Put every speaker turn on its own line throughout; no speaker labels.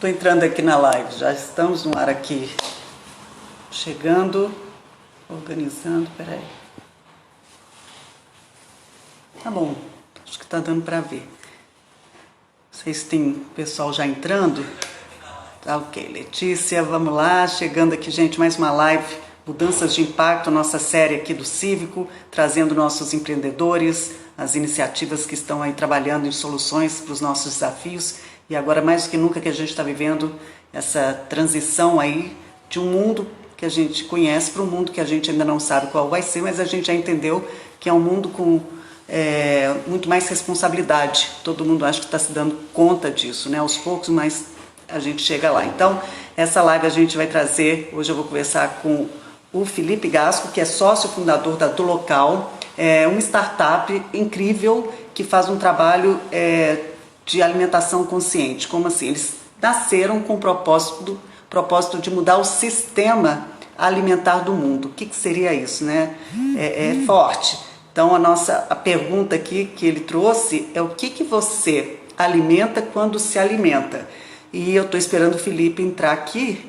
Estou entrando aqui na live, já estamos no ar aqui. Chegando, organizando, peraí. Tá bom, acho que tá dando para ver. Vocês têm pessoal já entrando? Tá ok, Letícia, vamos lá. Chegando aqui, gente, mais uma live. Mudanças de Impacto, nossa série aqui do Cívico, trazendo nossos empreendedores, as iniciativas que estão aí trabalhando em soluções para os nossos desafios. E agora, mais do que nunca, que a gente está vivendo essa transição aí de um mundo que a gente conhece para um mundo que a gente ainda não sabe qual vai ser, mas a gente já entendeu que é um mundo com muito mais responsabilidade. Todo mundo acha que está se dando conta disso, né? Aos poucos, mas a gente chega lá. Então, essa live a gente vai trazer, hoje eu vou conversar com o Felipe Gasco, que é sócio fundador da Do Local, uma startup incrível que faz um trabalho de alimentação consciente. Como assim? Eles nasceram com o propósito de mudar o sistema alimentar do mundo. O que seria isso, né? É forte. Então, a pergunta aqui que ele trouxe é o que você alimenta quando se alimenta? E eu estou esperando o Felipe entrar aqui.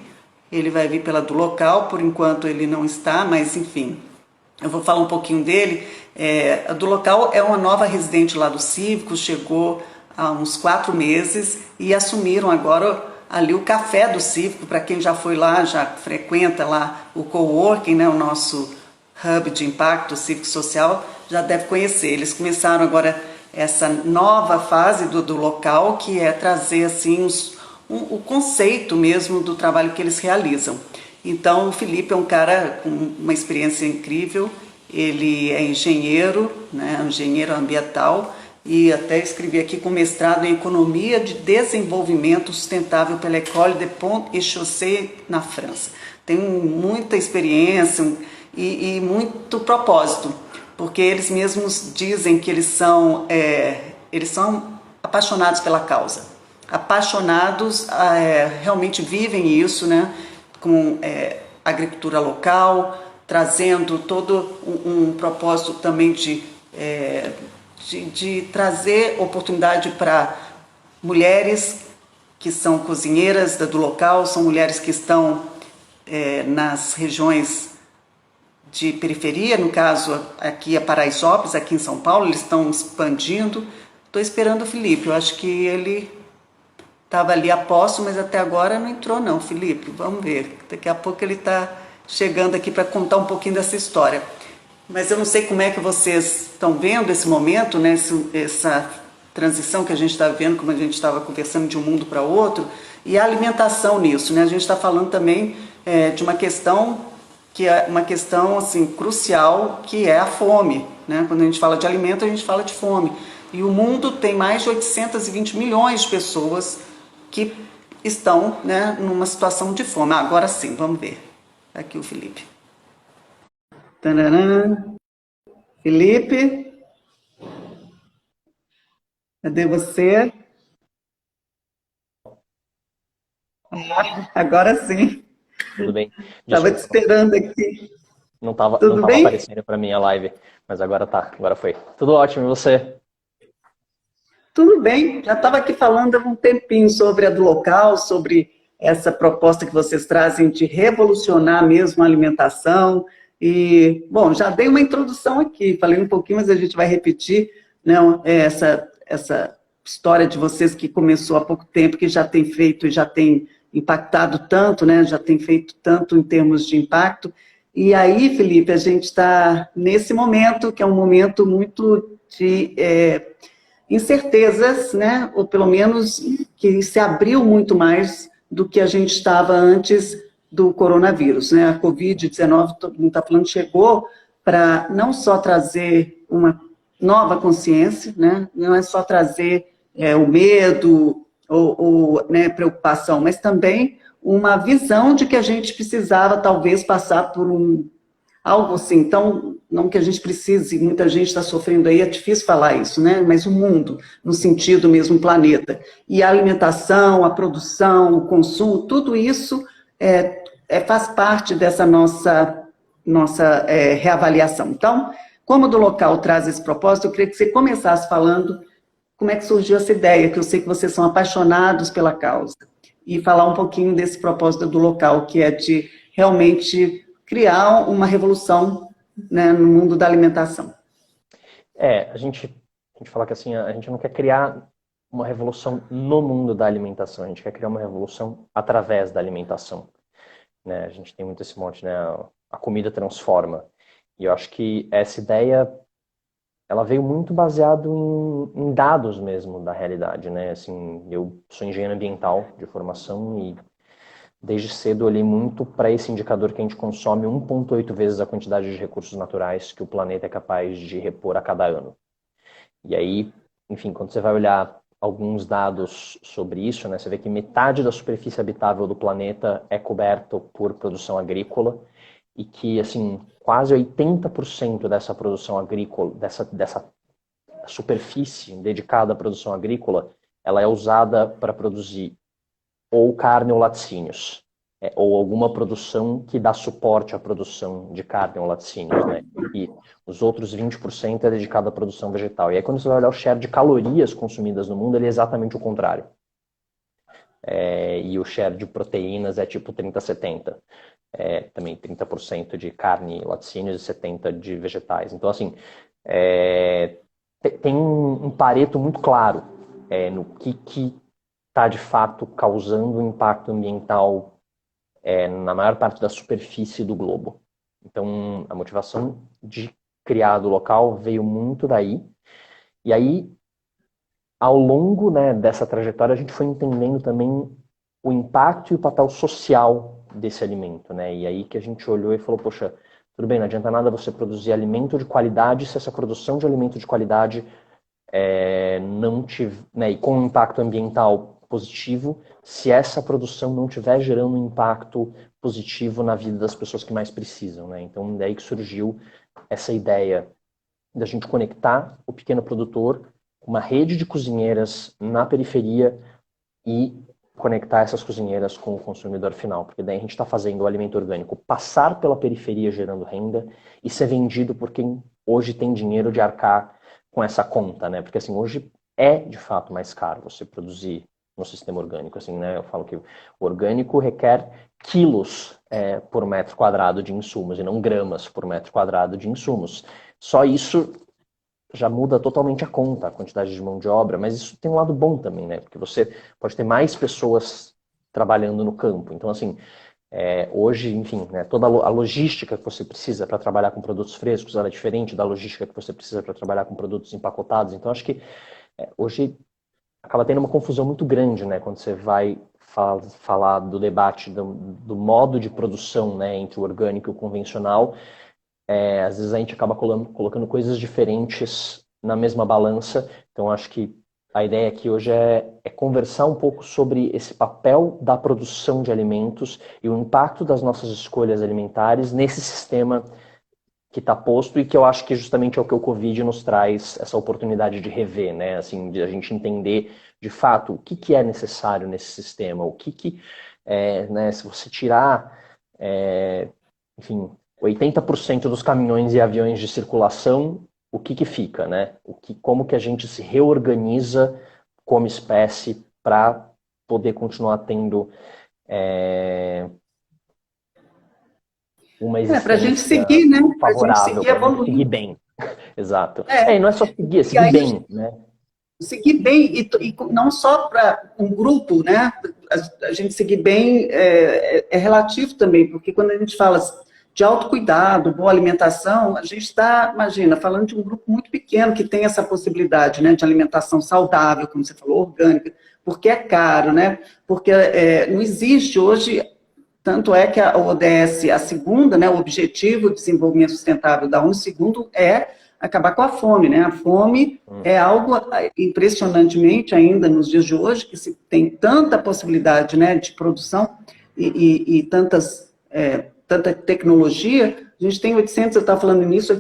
Ele vai vir pela Do Local, por enquanto ele não está, mas enfim, eu vou falar um pouquinho dele. A Do Local é uma nova residente lá do Cívico, chegou há uns 4 meses e assumiram agora ali o café do Cívico. Para quem já foi lá, já frequenta lá o coworking, né, o nosso hub de impacto cívico social, já deve conhecer. Eles começaram agora essa nova fase do Local, que é trazer assim o conceito mesmo do trabalho que eles realizam. Então, o Felipe é um cara com uma experiência incrível. Ele é engenheiro, né, engenheiro ambiental, e até escrevi aqui com mestrado em Economia de Desenvolvimento Sustentável pela École des Ponts et Chaussées na França. Tem muita experiência e muito propósito, porque eles mesmos dizem que eles são apaixonados pela causa. Apaixonados, realmente vivem isso, né, com agricultura local, trazendo todo um propósito também de trazer oportunidade para mulheres que são cozinheiras do local, são mulheres que estão nas regiões de periferia, no caso aqui é Paraisópolis, aqui em São Paulo, eles estão expandindo. Estou esperando o Felipe, eu acho que ele estava ali a posto, mas até agora não entrou não, Felipe, vamos ver, daqui a pouco ele está chegando aqui para contar um pouquinho dessa história. Mas eu não sei como é que vocês estão vendo esse momento, né, essa transição que a gente está vendo, como a gente estava conversando de um mundo para outro, e a alimentação nisso, né? A gente está falando também de uma questão que é uma questão assim, crucial, que é a fome, né? Quando a gente fala de alimento, a gente fala de fome. E o mundo tem mais de 820 milhões de pessoas que estão, né, numa situação de fome. Agora sim, vamos ver. Aqui o Felipe. Tararã. Felipe? Cadê você? Agora sim.
Tudo bem?
Estava te esperando aqui.
Não tava
bem?
aparecendo para mim a live, mas agora tá, agora foi. Tudo ótimo, e você?
Tudo bem, já estava aqui falando há um tempinho sobre a Do Local, sobre essa proposta que vocês trazem de revolucionar mesmo a alimentação. E, bom, já dei uma introdução aqui, falei um pouquinho, mas a gente vai repetir, né, essa história de vocês que começou há pouco tempo, que já tem feito e já tem impactado tanto, né, já tem feito tanto em termos de impacto. E aí, Felipe, a gente está nesse momento, que é um momento muito de incertezas, né? Ou pelo menos que se abriu muito mais do que a gente estava antes do coronavírus, né? A Covid-19, todo mundo está falando, chegou para não só trazer uma nova consciência, né? Não é só trazer o medo ou né, preocupação, mas também uma visão de que a gente precisava talvez passar por algo assim. Então, não que a gente precise, muita gente está sofrendo aí, é difícil falar isso, né? Mas o mundo, no sentido mesmo planeta. E a alimentação, a produção, o consumo, tudo isso faz parte dessa nossa reavaliação. Então, como Do Local traz esse propósito, eu queria que você começasse falando como é que surgiu essa ideia, que eu sei que vocês são apaixonados pela causa. e falar um pouquinho desse propósito do local, que é de realmente criar uma revolução, né, no mundo da alimentação.
A gente fala que assim, a gente não quer criar uma revolução no mundo da alimentação, a gente quer criar uma revolução através da alimentação, né? A gente tem muito esse monte, né? A comida transforma. E eu acho que essa ideia, ela veio muito baseado em dados mesmo da realidade, né? Assim, eu sou engenheiro ambiental de formação e desde cedo olhei muito para esse indicador que a gente consome 1,8 vezes a quantidade de recursos naturais que o planeta é capaz de repor a cada ano. E aí, enfim, quando você vai olhar alguns dados sobre isso, né, você vê que metade da superfície habitável do planeta é coberto por produção agrícola e que, assim, quase 80% dessa produção agrícola, dessa superfície dedicada à produção agrícola, ela é usada para produzir ou carne ou laticínios, ou alguma produção que dá suporte à produção de carne ou laticínios, né? E os outros 20% é dedicado à produção vegetal. E aí quando você vai olhar o share de calorias consumidas no mundo, ele é exatamente o contrário. E o share de proteínas é tipo 30-70. Também 30% de carne e laticínios e 70% de vegetais. Então, assim, tem um pareto muito claro no que está, de fato, causando um impacto ambiental na maior parte da superfície do globo. Então, a motivação de criar do local veio muito daí. E aí, ao longo, né, dessa trajetória, a gente foi entendendo também o impacto e o papel social desse alimento, né? E aí que a gente olhou e falou, poxa, tudo bem, não adianta nada você produzir alimento de qualidade se essa produção de alimento de qualidade não tiver, né, e com um impacto ambiental positivo, se essa produção não estiver gerando um impacto positivo na vida das pessoas que mais precisam, né? Então, daí que surgiu essa ideia da gente conectar o pequeno produtor com uma rede de cozinheiras na periferia e conectar essas cozinheiras com o consumidor final, porque daí a gente está fazendo o alimento orgânico passar pela periferia gerando renda e ser vendido por quem hoje tem dinheiro de arcar com essa conta, né? Porque assim, hoje é de fato mais caro você produzir no sistema orgânico, assim, né? Eu falo que o orgânico requer quilos por metro quadrado de insumos e não gramas por metro quadrado de insumos. Só isso já muda totalmente a conta, a quantidade de mão de obra, mas isso tem um lado bom também, né? Porque você pode ter mais pessoas trabalhando no campo. Então, assim, hoje, enfim, né, toda a logística que você precisa para trabalhar com produtos frescos, ela é diferente da logística que você precisa para trabalhar com produtos empacotados. Então, acho que hoje acaba tendo uma confusão muito grande, né? Quando você vai falar do debate do modo de produção, né, entre o orgânico e o convencional, às vezes a gente acaba colocando coisas diferentes na mesma balança. Então, acho que a ideia aqui hoje é conversar um pouco sobre esse papel da produção de alimentos e o impacto das nossas escolhas alimentares nesse sistema que está posto e que eu acho que justamente é o que o Covid nos traz, essa oportunidade de rever, né? Assim, de a gente entender de fato o que é necessário nesse sistema, né, se você tirar, enfim, 80% dos caminhões e aviões de circulação, o que fica, né? Como que a gente se reorganiza como espécie para poder continuar tendo uma
Para a gente
existência
seguir, né? Para a gente
favorável,
seguir
para a gente seguir
evoluindo.
bem. Exato.
É,
E não é só seguir, é
e
seguir
aí
bem, né?
seguir bem, e não só para um grupo, né? A gente seguir bem é relativo também, porque quando a gente fala de autocuidado, boa alimentação, a gente está, imagina, falando de um grupo muito pequeno que tem essa possibilidade, né, de alimentação saudável, como você falou, orgânica, porque é caro, né? Porque não existe hoje, tanto é que a ODS, a segunda, né, o Objetivo de Desenvolvimento Sustentável da ONU, o segundo é acabar com a fome, né? A fome é algo impressionantemente ainda nos dias de hoje, que se tem tanta possibilidade, né, de produção e tanta tecnologia. A gente tem 800, eu estava falando nisso,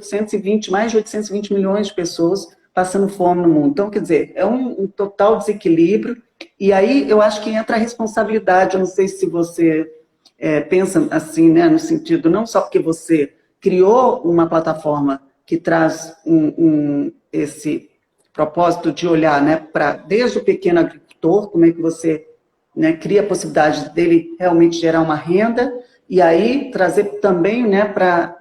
mais de 820 milhões de pessoas passando fome no mundo. Então, quer dizer, é um total desequilíbrio. E aí eu acho que entra a responsabilidade. Eu não sei se você pensa assim, né, no sentido, não só porque você criou uma plataforma que traz esse propósito de olhar, né, desde o pequeno agricultor, como é que você né, cria a possibilidade dele realmente gerar uma renda, e aí trazer também, né, para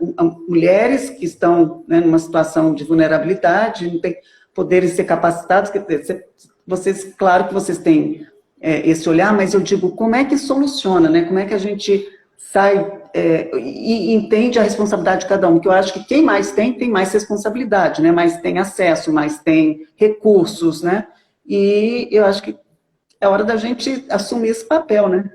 mulheres que estão, né, numa situação de vulnerabilidade, não tem poderem ser capacitados, quer dizer, vocês, claro que vocês têm esse olhar, mas eu digo, como é que soluciona, né? Como é que a gente sai e entende a responsabilidade de cada um? Que eu acho que quem mais tem mais responsabilidade, né? Mais tem acesso, mais tem recursos, né? E eu acho que é hora da gente assumir esse papel, né?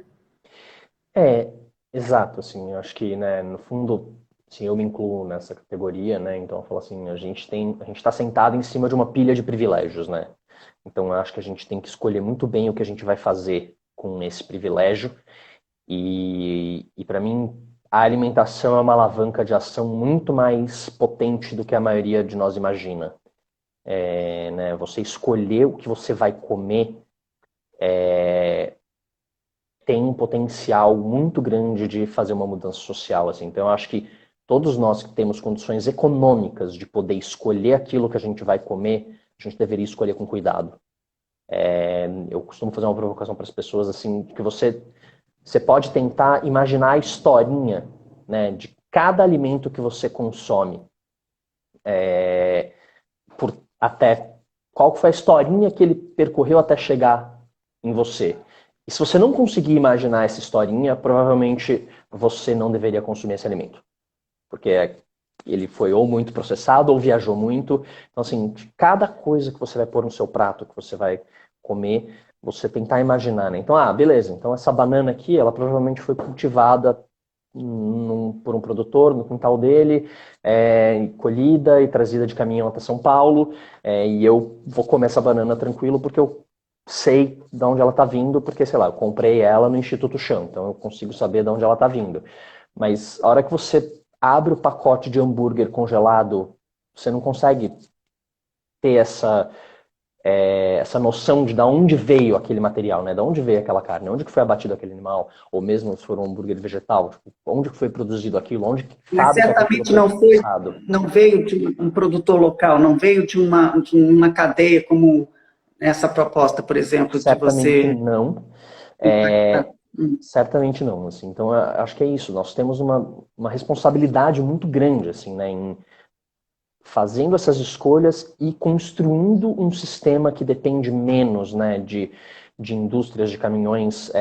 É, exato, assim, eu acho que, né, no fundo, assim, eu me incluo nessa categoria, né, então eu falo assim, a gente está sentado em cima de uma pilha de privilégios, né, então eu acho que a gente tem que escolher muito bem o que a gente vai fazer com esse privilégio, e para mim, a alimentação é uma alavanca de ação muito mais potente do que a maioria de nós imagina. Né, você escolher o que você vai comer tem um potencial muito grande de fazer uma mudança social, assim. Então eu acho que todos nós que temos condições econômicas de poder escolher aquilo que a gente vai comer, a gente deveria escolher com cuidado. Eu costumo fazer uma provocação para as pessoas assim, que você pode tentar imaginar a historinha, né, de cada alimento que você consome, por até qual foi a historinha que ele percorreu até chegar em você. E se você não conseguir imaginar essa historinha, provavelmente você não deveria consumir esse alimento. Porque ele foi ou muito processado ou viajou muito. Então, assim, cada coisa que você vai pôr no seu prato, que você vai comer, você tentar imaginar, né? Então, beleza. Então, essa banana aqui, ela provavelmente foi cultivada por um produtor no quintal dele, colhida e trazida de caminhão até São Paulo, e eu vou comer essa banana tranquilo porque eu sei de onde ela está vindo, porque, sei lá, eu comprei ela no Instituto Chão, então eu consigo saber de onde ela está vindo. Mas a hora que você abre o pacote de hambúrguer congelado, você não consegue ter essa noção de onde veio aquele material, né? De onde veio aquela carne, onde que foi abatido aquele animal, ou mesmo se for um hambúrguer vegetal, tipo, onde que foi produzido aquilo, onde que
Mas
fábrica que aquilo
certamente
foi processado.
não veio de um produtor local, não veio de uma cadeia como essa proposta, por exemplo, de
Certamente
você
não.
impactar.
É, certamente não, assim. Então, eu acho que é isso. Nós temos uma responsabilidade muito grande, assim, né, em fazendo essas escolhas e construindo um sistema que depende menos, né, de indústrias de caminhões,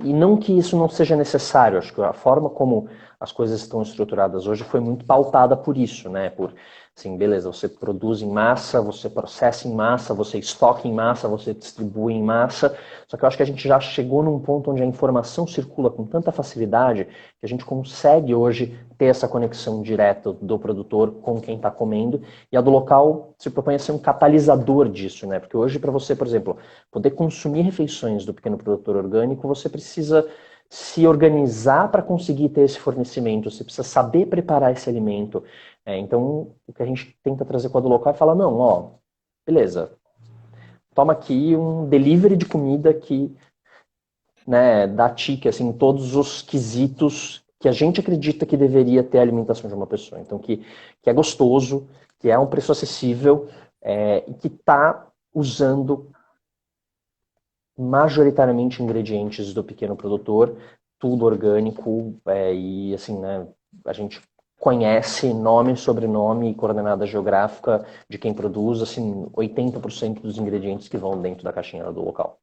e não que isso não seja necessário, acho que a forma como as coisas estão estruturadas hoje foi muito pautada por isso, né, por, assim, beleza, você produz em massa, você processa em massa, você estoca em massa, você distribui em massa, só que eu acho que a gente já chegou num ponto onde a informação circula com tanta facilidade que a gente consegue hoje ter essa conexão direta do produtor com quem está comendo, e a do local se propõe a ser um catalisador disso, né? Porque hoje, para você, por exemplo, poder consumir refeições do pequeno produtor orgânico, você precisa se organizar para conseguir ter esse fornecimento, você precisa saber preparar esse alimento. Então, o que a gente tenta trazer com a do local é falar, não, ó, beleza, toma aqui um delivery de comida que, né, dá tique, assim, todos os quesitos que a gente acredita que deveria ter a alimentação de uma pessoa. Então, que é gostoso, que é um preço acessível, e que está usando majoritariamente ingredientes do pequeno produtor, tudo orgânico, e assim, né, a gente conhece nome, sobrenome e coordenada geográfica de quem produz, assim, 80% dos ingredientes que vão dentro da caixinha do local.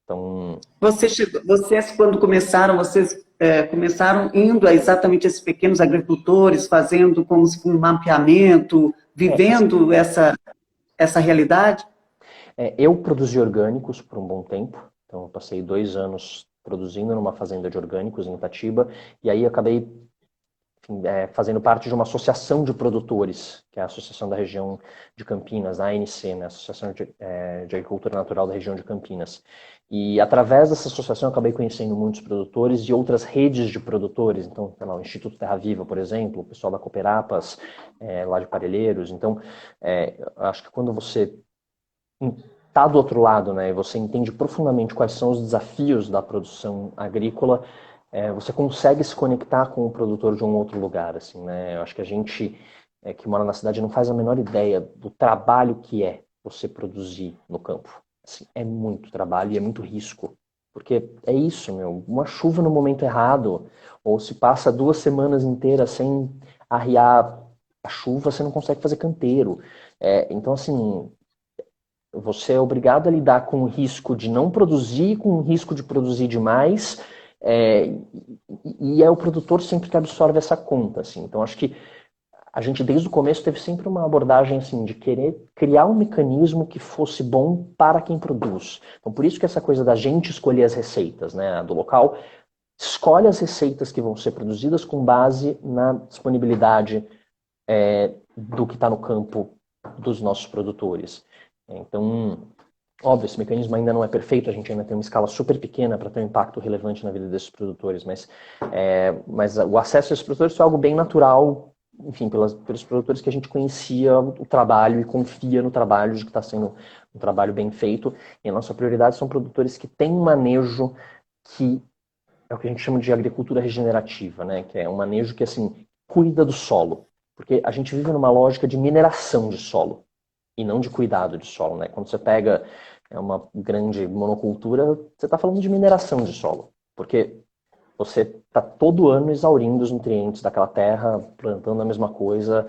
Então,
Vocês, quando começaram, vocês começaram indo a exatamente esses pequenos agricultores, fazendo como se fosse um mapeamento,
assim,
vivendo essa realidade?
eu produzi orgânicos por um bom tempo, então eu passei 2 anos produzindo numa fazenda de orgânicos em Itatiba, e aí acabei, enfim, fazendo parte de uma associação de produtores, que é a Associação da Região de Campinas, a ANC, né, Associação de Agricultura Natural da Região de Campinas. E através dessa associação eu acabei conhecendo muitos produtores e outras redes de produtores, então, sei lá, o Instituto Terra Viva, por exemplo, o pessoal da Cooperapas, lá de Parelheiros. Então, acho que quando você está do outro lado, né, e você entende profundamente quais são os desafios da produção agrícola, você consegue se conectar com o produtor de um outro lugar, assim, né? Eu acho que a gente que mora na cidade não faz a menor ideia do trabalho que é você produzir no campo. Assim, é muito trabalho e é muito risco, Porque é isso, meu, uma chuva no momento errado, ou se passa 2 semanas inteiras sem arriar a chuva, você não consegue fazer canteiro. Então, assim, você é obrigado a lidar com o risco de não produzir, com o risco de produzir demais, e é o produtor sempre que absorve essa conta, assim. Então, acho que a gente, desde o começo, teve sempre uma abordagem assim, de querer criar um mecanismo que fosse bom para quem produz. Então, por isso que essa coisa da gente escolher as receitas, né, do local, escolhe as receitas que vão ser produzidas com base na disponibilidade do que está no campo dos nossos produtores. Então, óbvio, esse mecanismo ainda não é perfeito, a gente ainda tem uma escala super pequena para ter um impacto relevante na vida desses produtores, mas o acesso a esses produtores foi algo bem natural, enfim, pelos produtores que a gente conhecia o trabalho e confia no trabalho de que está sendo um trabalho bem feito. E a nossa prioridade são produtores que têm um manejo que é o que a gente chama de agricultura regenerativa, né? Que é um manejo que, assim, cuida do solo. Porque a gente vive numa lógica de mineração de solo e não de cuidado de solo, né? Quando você pega uma grande monocultura, você está falando de mineração de solo. Porque você está todo ano exaurindo os nutrientes daquela terra, plantando a mesma coisa,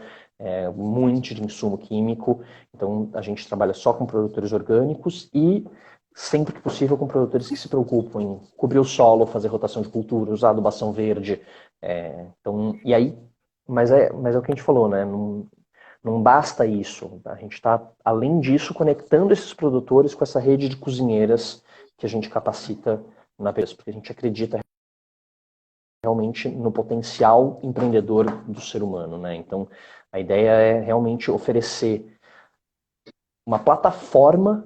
um monte de insumo químico. Então, a gente trabalha só com produtores orgânicos e, sempre que possível, com produtores que se preocupam em cobrir o solo, fazer rotação de cultura, usar adubação verde. Então, e aí, mas é o que a gente falou, né? Não basta isso. A gente está, além disso, conectando esses produtores com essa rede de cozinheiras que a gente capacita na pesca, porque a gente acredita realmente no potencial empreendedor do ser humano, né? Então, a ideia é realmente oferecer uma plataforma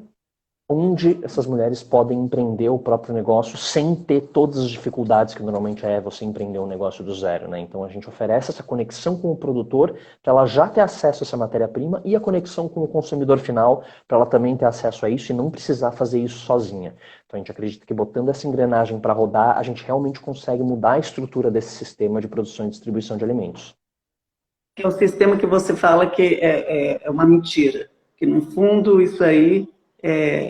onde essas mulheres podem empreender o próprio negócio sem ter todas as dificuldades que normalmente é você empreender um negócio do zero, né? Então a gente oferece essa conexão com o produtor para ela já ter acesso a essa matéria-prima e a conexão com o consumidor final para ela também ter acesso a isso e não precisar fazer isso sozinha. Então a gente acredita que botando essa engrenagem para rodar, a gente realmente consegue mudar a estrutura desse sistema de produção e distribuição de alimentos.
Que é o sistema que você fala que é uma mentira, que no fundo isso aí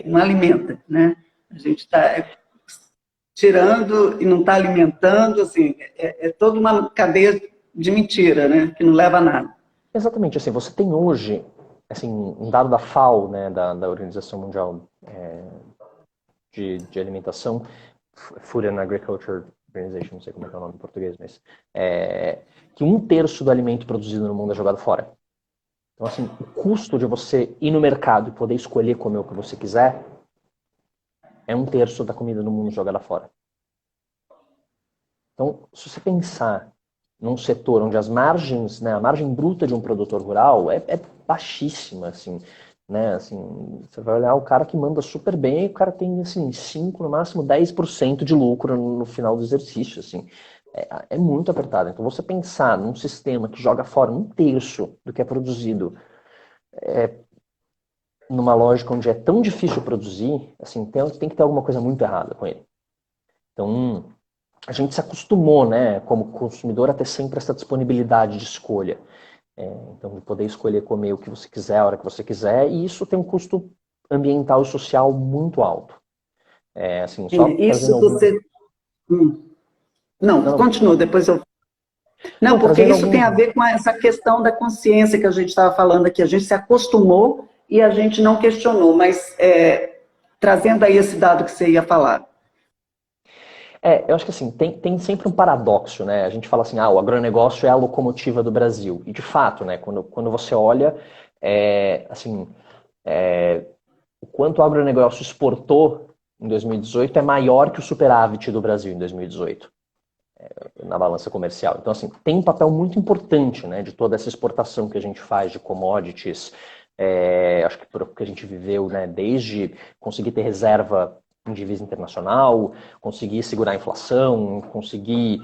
não alimenta, né? A gente está tirando e não está alimentando, assim, é toda uma cadeia de mentira, né? Que não leva a nada.
Exatamente, assim, você tem hoje, assim, um dado da FAO, né, da Organização Mundial de Alimentação, Food and Agriculture Organization, não sei como é que é o nome em português, mas que 1/3 do alimento produzido no mundo é jogado fora. Então, assim, o custo de você ir no mercado e poder escolher comer o que você quiser é 1/3 da comida no mundo jogada fora. Então, se você pensar num setor onde as margens, né, a margem bruta de um produtor rural é baixíssima, assim, né, assim, você vai olhar o cara que manda super bem e o cara tem, assim, 5, no máximo 10% de lucro no final do exercício, assim, é muito apertado. Então, você pensar num sistema que joga fora 1/3 do que é produzido numa lógica onde é tão difícil produzir, assim, tem que ter alguma coisa muito errada com ele. Então, a gente se acostumou, né, como consumidor, a ter sempre essa disponibilidade de escolha. Então, de poder escolher comer o que você quiser, a hora que você quiser, e isso tem um custo ambiental e social muito alto. Assim, só
Isso
trazendo alguns...
você. Não,
Não,
continua, depois eu. Não,
não,
porque
trazendo
isso tem
alguns...
a ver com essa questão da consciência que a gente estava falando aqui. A gente se acostumou e a gente não questionou, mas trazendo aí esse dado que você ia falar.
Eu acho que assim, tem sempre um paradoxo, né? A gente fala assim, o agronegócio é a locomotiva do Brasil. E de fato, né, quando você olha, assim, o quanto o agronegócio exportou em 2018 é maior que o superávit do Brasil em 2018, na balança comercial. Então, assim, tem um papel muito importante, né, de toda essa exportação que a gente faz de commodities, acho que por o que a gente viveu, né, desde conseguir ter reserva em divisa internacional, conseguir segurar a inflação, conseguir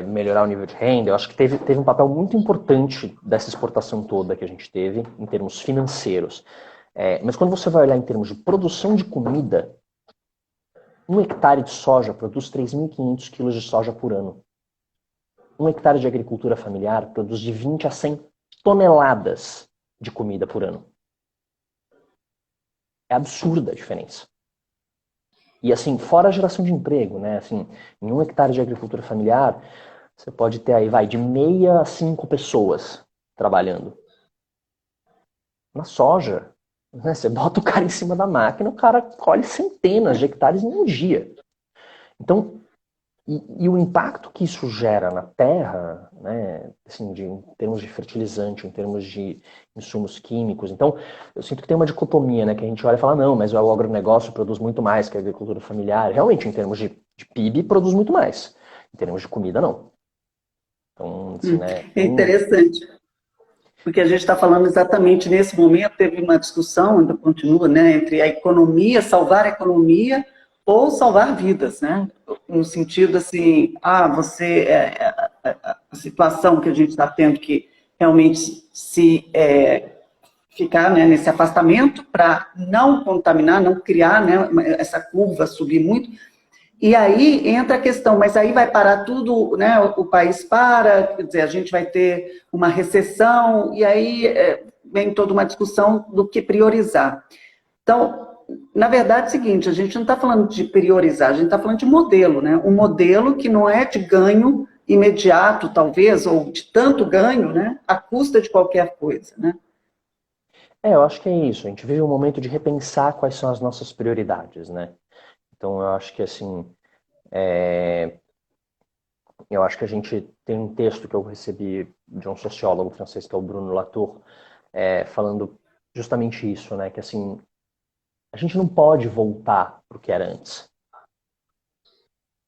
melhorar o nível de renda. Eu acho que teve um papel muito importante dessa exportação toda que a gente teve em termos financeiros. Mas quando você vai olhar em termos de produção de comida, 1 hectare de soja produz 3.500 quilos de soja por ano. 1 hectare de agricultura familiar produz de 20 a 100 toneladas de comida por ano. É absurda a diferença. E assim, fora a geração de emprego, né? Assim, em 1 hectare de agricultura familiar, você pode ter aí, vai, de meia a 5 pessoas trabalhando. Na soja, né? Você bota o cara em cima da máquina, o cara colhe centenas de hectares em um dia. Então, e o impacto que isso gera na terra, né, assim, em termos de fertilizante, em termos de insumos químicos. Então, eu sinto que tem uma dicotomia, né, que a gente olha e fala, não, mas o agronegócio produz muito mais que a agricultura familiar. Realmente, em termos de PIB, produz muito mais. Em termos de comida, não. Então, assim, né,
É
tem...
interessante, porque a gente está falando exatamente nesse momento, teve uma discussão, ainda continua, né, entre a economia, salvar a economia ou salvar vidas, né? No sentido assim, a situação que a gente está tendo que realmente se ficar, né, nesse afastamento para não contaminar, não criar, né, essa curva subir muito. E aí entra a questão, mas aí vai parar tudo, né? O país para, quer dizer, a gente vai ter uma recessão, e aí vem toda uma discussão do que priorizar. Então, na verdade é o seguinte, a gente não está falando de priorizar, a gente está falando de modelo, né? Um modelo que não é de ganho imediato, talvez, ou de tanto ganho, né? À custa de qualquer coisa, né?
Eu acho que é isso. A gente vive um momento de repensar quais são as nossas prioridades, né? Então, eu acho que, assim, é, eu acho que a gente tem um texto que eu recebi de um sociólogo francês, que é o Bruno Latour, falando justamente isso, né? Que assim, a gente não pode voltar para o que era antes.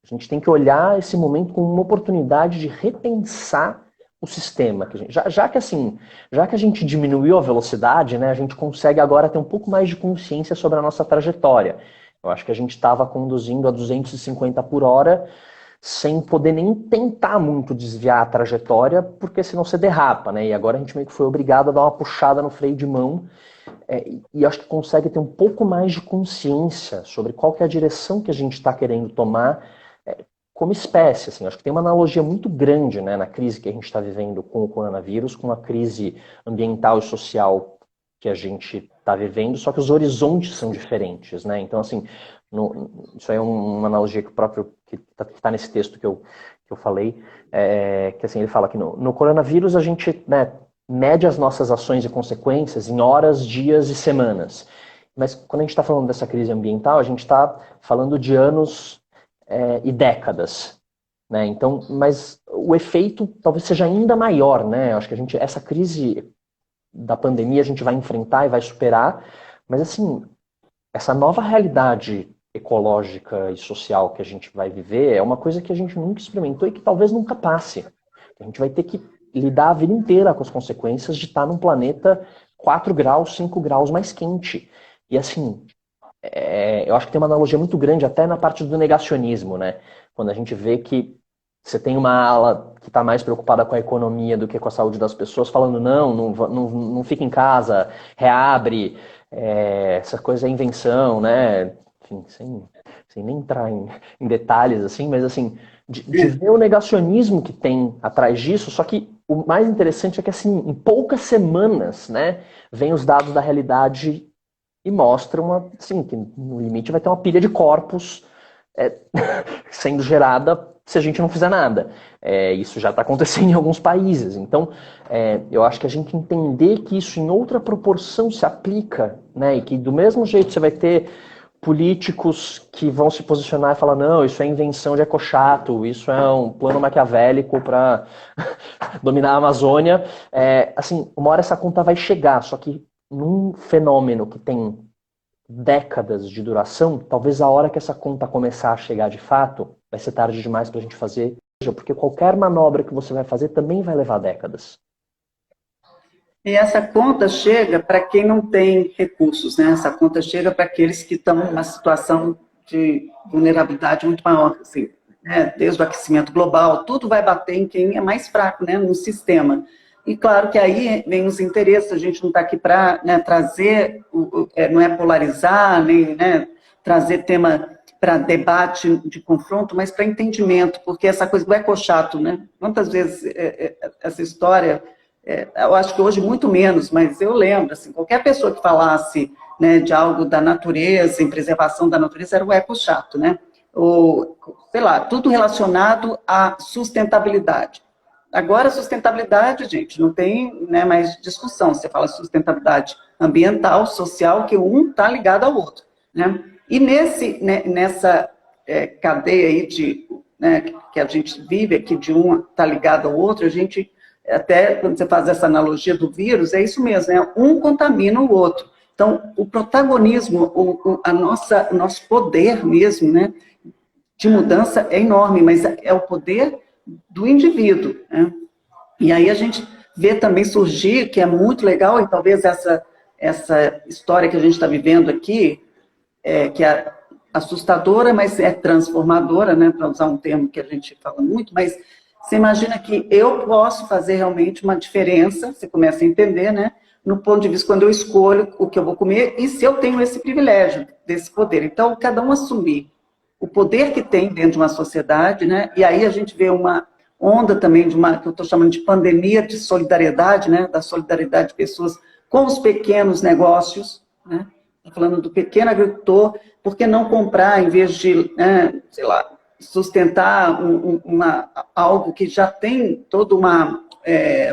A gente tem que olhar esse momento como uma oportunidade de repensar o sistema. Que a gente, já que assim, já que a gente diminuiu a velocidade, né, a gente consegue agora ter um pouco mais de consciência sobre a nossa trajetória. Eu acho que a gente estava conduzindo a 250 por hora sem poder nem tentar muito desviar a trajetória, porque senão você derrapa, né? E agora a gente meio que foi obrigado a dar uma puxada no freio de mão e acho que consegue ter um pouco mais de consciência sobre qual que é a direção que a gente está querendo tomar como espécie. Assim, acho que tem uma analogia muito grande, né, na crise que a gente está vivendo com o coronavírus, com a crise ambiental e social que a gente está vivendo, só que os horizontes são diferentes, né? Então, assim, isso aí é uma analogia que o próprio que tá nesse texto que eu falei, que assim ele fala que no coronavírus a gente, né, mede as nossas ações e consequências em horas, dias e semanas. Mas quando a gente está falando dessa crise ambiental, a gente está falando de anos e décadas. Né? Então, mas o efeito talvez seja ainda maior, né? Acho que essa crise da pandemia a gente vai enfrentar e vai superar, mas assim, essa nova realidade ecológica e social que a gente vai viver é uma coisa que a gente nunca experimentou e que talvez nunca passe. A gente vai ter que lidar a vida inteira com as consequências de estar num planeta 4 graus, 5 graus mais quente. E assim, eu acho que tem uma analogia muito grande até na parte do negacionismo, né? Quando a gente vê que você tem uma ala que está mais preocupada com a economia do que com a saúde das pessoas, falando não fica em casa, reabre, essa coisa é invenção, né? Enfim, sem nem entrar em detalhes, assim, mas assim, de ver o negacionismo que tem atrás disso, só que o mais interessante é que, assim, em poucas semanas, né, vem os dados da realidade e mostram, assim, que no limite vai ter uma pilha de corpos sendo gerada se a gente não fizer nada. Isso já está acontecendo em alguns países. Então, eu acho que a gente entender que isso em outra proporção se aplica, né, e que do mesmo jeito você vai ter políticos que vão se posicionar e falar, não, isso é invenção de ecochato, isso é um plano maquiavélico para dominar a Amazônia. Assim, uma hora essa conta vai chegar, só que num fenômeno que tem décadas de duração, talvez a hora que essa conta começar a chegar de fato, vai ser tarde demais para a gente fazer, porque qualquer manobra que você vai fazer também vai levar décadas.
E essa conta chega para quem não tem recursos, né? Essa conta chega para aqueles que estão numa situação de vulnerabilidade muito maior, assim, né? Desde o aquecimento global, tudo vai bater em quem é mais fraco, né, no sistema. E claro que aí vem os interesses, a gente não está aqui para, né, trazer, não é polarizar, nem, né, trazer tema para debate de confronto, mas para entendimento, porque essa coisa do ecochato, né? Quantas vezes essa história, eu acho que hoje muito menos, mas eu lembro, assim, qualquer pessoa que falasse né, de algo da natureza, em preservação da natureza, era o ecochato, né? Ou, sei lá, tudo relacionado à sustentabilidade. Agora, sustentabilidade, gente, não tem, né, mais discussão. Você fala sustentabilidade ambiental, social, que um está ligado ao outro, né? E nessa cadeia aí né, que a gente vive aqui, de um está ligado ao outro, a gente, até quando você faz essa analogia do vírus, é isso mesmo, né? Um contamina o outro. Então, o protagonismo, o nosso poder mesmo, né, de mudança é enorme, mas é o poder do indivíduo, né? E aí a gente vê também surgir, que é muito legal, e talvez essa história que a gente está vivendo aqui, que é assustadora, mas é transformadora, né, para usar um termo que a gente fala muito, mas você imagina que eu posso fazer realmente uma diferença, você começa a entender, né, no ponto de vista quando eu escolho o que eu vou comer, e se eu tenho esse privilégio, desse poder. Então, cada um assumir o poder que tem dentro de uma sociedade, né, e aí a gente vê uma onda também de uma, que eu estou chamando de pandemia de solidariedade, né, da solidariedade de pessoas com os pequenos negócios, né, falando do pequeno agricultor, por que não comprar, em vez de, né, sei lá, sustentar algo que já tem toda uma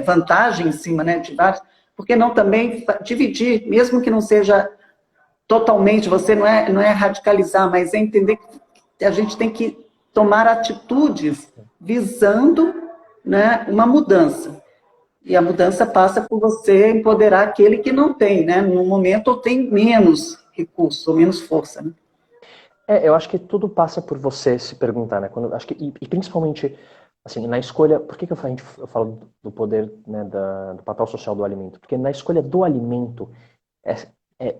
vantagem em cima, né, de vários, por que não também dividir, mesmo que não seja totalmente, você não é radicalizar, mas é entender que a gente tem que tomar atitudes visando, né, uma mudança. E a mudança passa por você empoderar aquele que não tem, né? No momento, ou tem menos recursos, ou menos força, né?
Eu acho que tudo passa por você se perguntar, né? Acho que, e principalmente, assim, na escolha, por que eu falo do poder, né, do papel social do alimento? Porque na escolha do alimento é,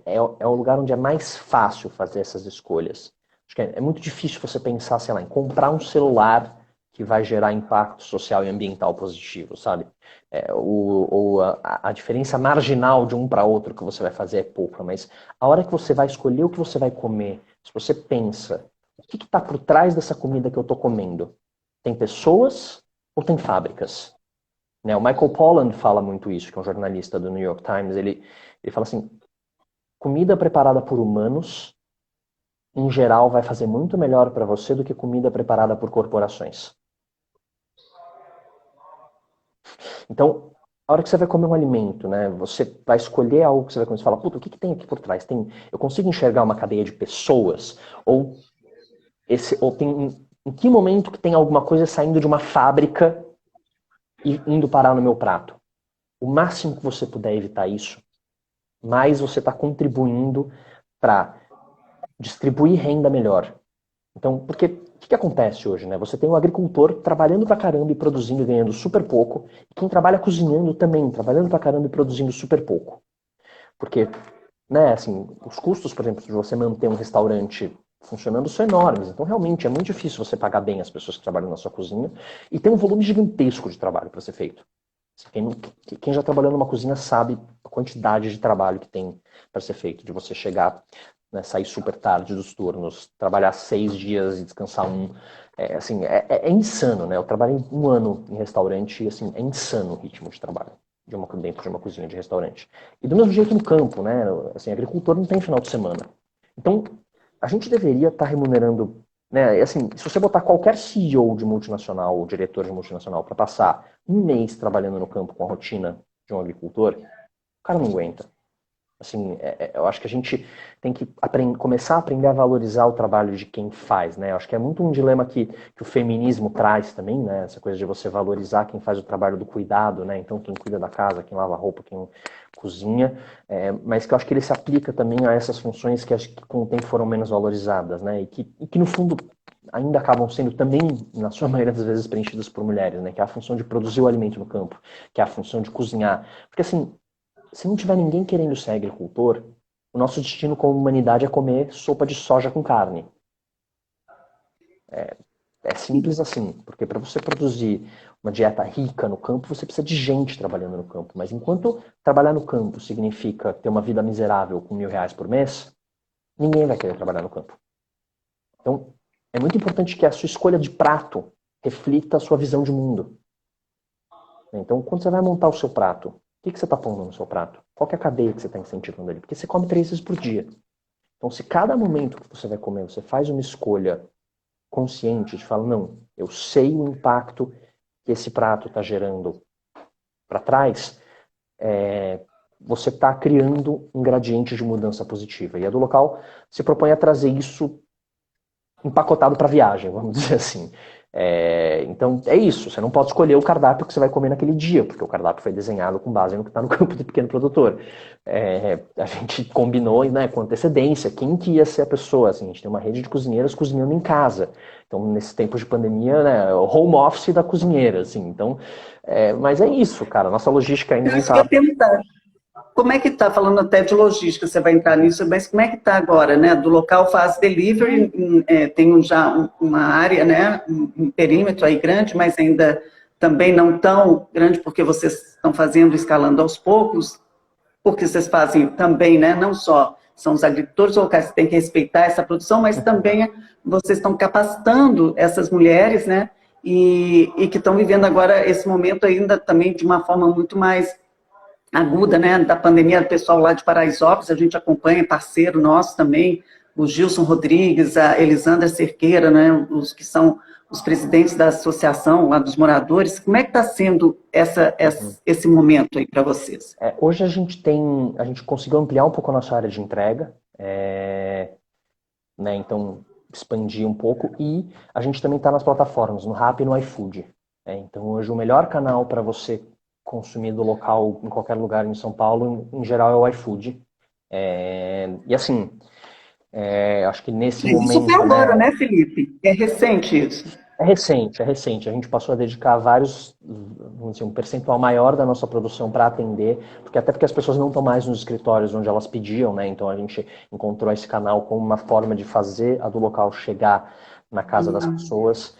é o lugar onde é mais fácil fazer essas escolhas. Acho que é muito difícil você pensar, sei lá, em comprar um celular que vai gerar impacto social e ambiental positivo, sabe? Ou a diferença marginal de um para outro que você vai fazer é pouca, mas a hora que você vai escolher o que você vai comer, se você pensa, o que está por trás dessa comida que eu estou comendo? Tem pessoas ou tem fábricas? Né, o Michael Pollan fala muito isso, que é um jornalista do New York Times. Ele fala assim, comida preparada por humanos, em geral, vai fazer muito melhor para você do que comida preparada por corporações. Então, a hora que você vai comer um alimento, né, você vai escolher algo que você vai comer, você fala, puta, o que tem aqui por trás? Eu consigo enxergar uma cadeia de pessoas? Ou tem, em que momento que tem alguma coisa saindo de uma fábrica e indo parar no meu prato? O máximo que você puder evitar isso, mais você está contribuindo para distribuir renda melhor. Então, porque o que acontece hoje, né? Você tem um agricultor trabalhando pra caramba e produzindo e ganhando super pouco, e quem trabalha cozinhando também, trabalhando pra caramba e produzindo super pouco. Porque, né, assim, os custos, por exemplo, de você manter um restaurante funcionando são enormes. Então, realmente, é muito difícil você pagar bem as pessoas que trabalham na sua cozinha, e tem um volume gigantesco de trabalho para ser feito. Quem já trabalhou numa cozinha sabe a quantidade de trabalho que tem para ser feito, de você chegar, né, sair super tarde dos turnos, trabalhar 6 dias e descansar um. É insano, né? Eu trabalhei 1 ano em restaurante e, assim, é insano o ritmo de trabalho dentro de uma cozinha de restaurante. E do mesmo jeito no campo, né? Assim, agricultor não tem final de semana. Então, a gente deveria estar remunerando, né? Assim, se você botar qualquer CEO de multinacional ou diretor de multinacional para passar 1 mês trabalhando no campo com a rotina de um agricultor, o cara não aguenta. Assim, eu acho que a gente tem que começar a aprender a valorizar o trabalho de quem faz, né? Eu acho que é muito um dilema que o feminismo traz também, né? Essa coisa de você valorizar quem faz o trabalho do cuidado, né? Então, quem cuida da casa, quem lava a roupa, quem cozinha, mas que eu acho que ele se aplica também a essas funções que acho que com o tempo foram menos valorizadas, né? E que no fundo ainda acabam sendo também, na sua maioria das vezes, preenchidas por mulheres, né? Que é a função de produzir o alimento no campo, que é a função de cozinhar. Porque assim, se não tiver ninguém querendo ser agricultor, o nosso destino como humanidade é comer sopa de soja com carne. É simples assim, porque para você produzir uma dieta rica no campo, você precisa de gente trabalhando no campo. Mas enquanto trabalhar no campo significa ter uma vida miserável com R$ 1.000 por mês, ninguém vai querer trabalhar no campo. Então, é muito importante que a sua escolha de prato reflita a sua visão de mundo. Então, quando você vai montar o seu prato, que você está pondo no seu prato? Qual que é a cadeia que você está incentivando ali? Porque você come 3 vezes por dia. Então, se cada momento que você vai comer, você faz uma escolha consciente de falar, não, eu sei o impacto que esse prato está gerando para trás, você está criando um gradiente de mudança positiva. E a do local se propõe a trazer isso empacotado para viagem, vamos dizer assim. Então é isso, você não pode escolher o cardápio que você vai comer naquele dia, porque o cardápio foi desenhado com base no que está no campo do pequeno produtor. A gente combinou, né, com antecedência quem que ia ser a pessoa. Assim, a gente tem uma rede de cozinheiras cozinhando em casa. Então, nesses tempos de pandemia, né, home office da cozinheira. Assim, então, mas é isso, cara. Nossa logística ainda
Eu
não
acho que eu
está.
ia perguntar, como é que está, falando até de logística, você vai entrar nisso, mas como é que está agora, né? Do local faz delivery, tem uma área, né? Um perímetro aí grande, mas ainda também não tão grande, porque vocês estão fazendo, escalando aos poucos, porque vocês fazem também, né? Não só são os agricultores locais que têm que respeitar essa produção, mas também vocês estão capacitando essas mulheres, né? E que estão vivendo agora esse momento ainda também de uma forma muito mais aguda, né, da pandemia, do pessoal lá de Paraisópolis, a gente acompanha, parceiro nosso também, o Gilson Rodrigues, a Elisandra Cerqueira, né, os que são os presidentes da associação lá dos moradores. Como é que está sendo esse momento aí para vocês?
Hoje a gente conseguiu ampliar um pouco a nossa área de entrega, né, então expandir um pouco, e a gente também está nas plataformas, no Rappi e no iFood. Então hoje o melhor canal para você consumir do local em qualquer lugar em São Paulo, em geral, é o iFood. E assim, acho que nesse
Mas isso foi
momento,
agora,
né?
né, Felipe? É recente isso.
É recente, é recente. A gente passou a dedicar vamos dizer, um percentual maior da nossa produção para atender, porque as pessoas não estão mais nos escritórios onde elas pediam, né? Então a gente encontrou esse canal como uma forma de fazer a do local chegar na casa das pessoas.